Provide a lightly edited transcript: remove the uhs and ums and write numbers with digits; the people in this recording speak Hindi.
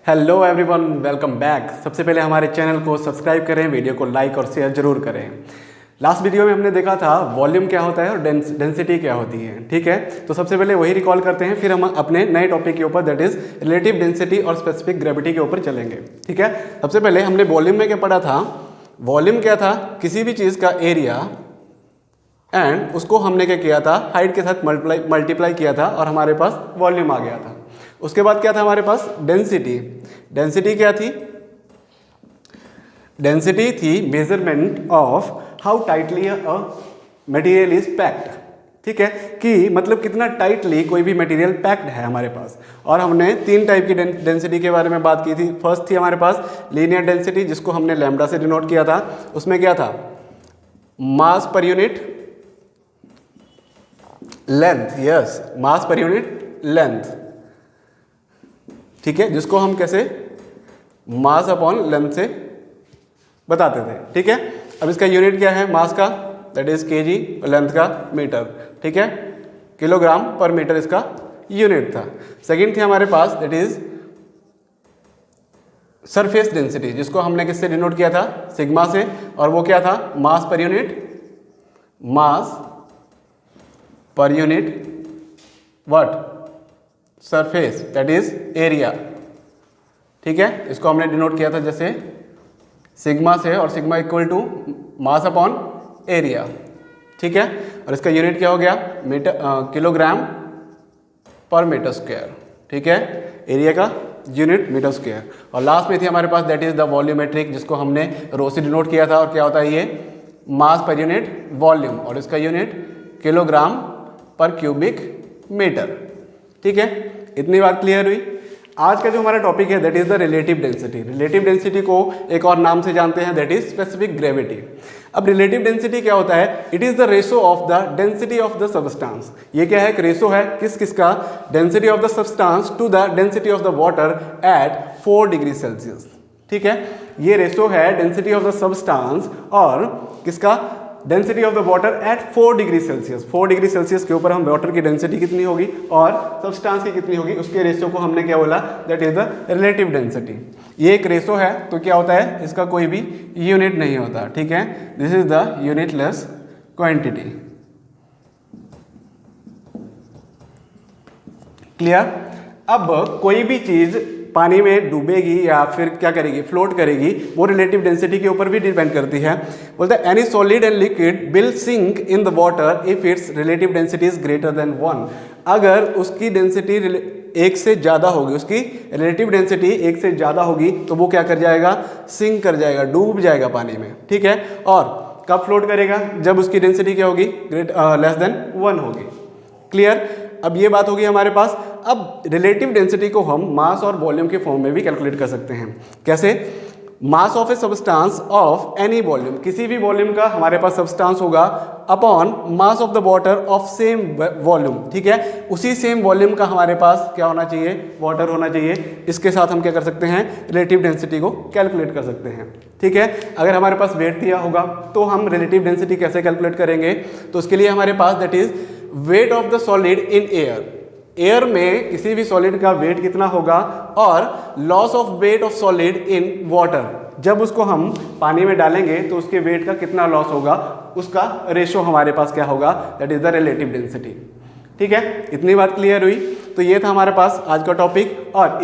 Hello everyone, welcome back. सबसे पहले हमारे चैनल को सब्सक्राइब करें, वीडियो को लाइक और शेयर जरूर करें। लास्ट वीडियो में हमने देखा था वॉल्यूम क्या होता है और डेंसिटी क्या होती है, ठीक है। तो सबसे पहले वही रिकॉल करते हैं, फिर हम अपने नए टॉपिक के ऊपर दैट इज रिलेटिव डेंसिटी और स्पेसिफिक ग्रेविटी के ऊपर चलेंगे, ठीक है। सबसे पहले हमने वॉल्यूम में क्या पढ़ा था? वॉल्यूम क्या था? किसी भी चीज़ का एरिया एंड उसको हमने क्या किया था, हाइट के साथ मल्टीप्लाई किया था और हमारे पास वॉल्यूम आ गया था। उसके बाद क्या था हमारे पास? डेंसिटी। डेंसिटी क्या थी? डेंसिटी थी measurement of how tightly a material is packed, ठीक है, कि मतलब कितना टाइटली कोई भी मटेरियल पैक्ड है हमारे पास। और हमने तीन टाइप की डेंसिटी के बारे में बात की थी। फर्स्ट थी हमारे पास लीनियर डेंसिटी, जिसको हमने लैम्डा से डिनोट किया था। उसमें क्या था? मास पर यूनिट लेंथ, यस, मास पर यूनिट लेंथ, ठीक है, जिसको हम कैसे मास अपॉन लेंथ से बताते थे, ठीक है। अब इसका यूनिट क्या है मास का? दैट इज केजी, लेंथ का मीटर, ठीक है, किलोग्राम पर मीटर इसका यूनिट था। सेकंड थी हमारे पास दैट इज सरफेस डेंसिटी, जिसको हमने किससे डिनोट किया था? सिग्मा से। और वो क्या था? मास per unit, mass per unit what? Surface, that is area, ठीक है। इसको हमने डिनोट किया था जैसे सिग्मा से, और sigma equal to mass upon area, ठीक है। और इसका यूनिट क्या हो गया? मीटर, किलोग्राम पर मीटर स्क्वायर, ठीक है। एरिया का यूनिट मीटर स्क्वायर। और लास्ट में थी हमारे पास दैट इज द वॉल्यूमेट्रिक, जिसको हमने रो से डिनोट किया था। और क्या होता है ये? मास पर यूनिट वॉल्यूम, और इसका यूनिट किलोग्राम पर क्यूबिक मीटर, ठीक है। इतनी बात क्लियर हुई। आज का जो हमारा टॉपिक है that is the relative density. Relative density को एक और नाम से जानते हैं दैट इज स्पेसिफिक ग्रेविटी। अब रिलेटिव डेंसिटी क्या होता है? It is the ratio of the density of the substance. ये क्या है? एक रेशो है किसका? Density of the substance to the density of the water at 4 degree Celsius, ठीक है। ये रेशो है डेंसिटी ऑफ द सबस्टांस और किसका? Density of the water at 4 degree Celsius. 4 degree Celsius के ऊपर हम वाटर की डेंसिटी कितनी होगी और सब्सटेंस की कितनी होगी, उसके रेशियो को हमने क्या बोला? That is the relative density. ये एक रेशियो है, तो क्या होता है? इसका कोई भी यूनिट नहीं होता, ठीक है। This is the unitless quantity, clear. अब कोई भी चीज पानी में डूबेगी या फिर क्या करेगी? फ्लोट करेगी, वो रिलेटिव डेंसिटी के ऊपर भी डिपेंड करती है। बोलते हैं any solid and liquid will sink in the water if its relative density is greater than 1। अगर उसकी डेंसिटी एक से ज़्यादा होगी, उसकी रिलेटिव डेंसिटी एक से ज़्यादा होगी, तो वो क्या कर जाएगा? सिंक कर जाएगा, डूब जाएगा पानी में, ठीक है। और कब फ्लोट करेगा? जब उसकी डेंसिटी क्या होगी? लेस देन 1 होगी, क्लियर। अब ये बात होगी हमारे पास। अब रिलेटिव डेंसिटी को हम मास और वॉल्यूम के फॉर्म में भी कैलकुलेट कर सकते हैं। कैसे? Mass of a substance of any volume, किसी भी वॉल्यूम का हमारे पास सब्सटेंस होगा upon mass of the water of same volume, ठीक है। उसी सेम वॉल्यूम का हमारे पास क्या होना चाहिए? वाटर होना चाहिए। इसके साथ हम क्या कर सकते हैं? रिलेटिव डेंसिटी को कैलकुलेट कर सकते हैं, ठीक है। अगर हमारे पास वेट दिया होगा तो हम रिलेटिव डेंसिटी कैसे कैलकुलेट करेंगे? तो उसके लिए हमारे पास that is weight of the solid in air. Air में किसी भी सॉलिड का वेट कितना होगा, और loss of weight of solid in water, जब उसको हम पानी में डालेंगे तो उसके वेट का कितना लॉस होगा, उसका रेशो हमारे पास क्या होगा? That is the relative density, ठीक है। इतनी बात क्लियर हुई। तो ये था हमारे पास आज का टॉपिक। और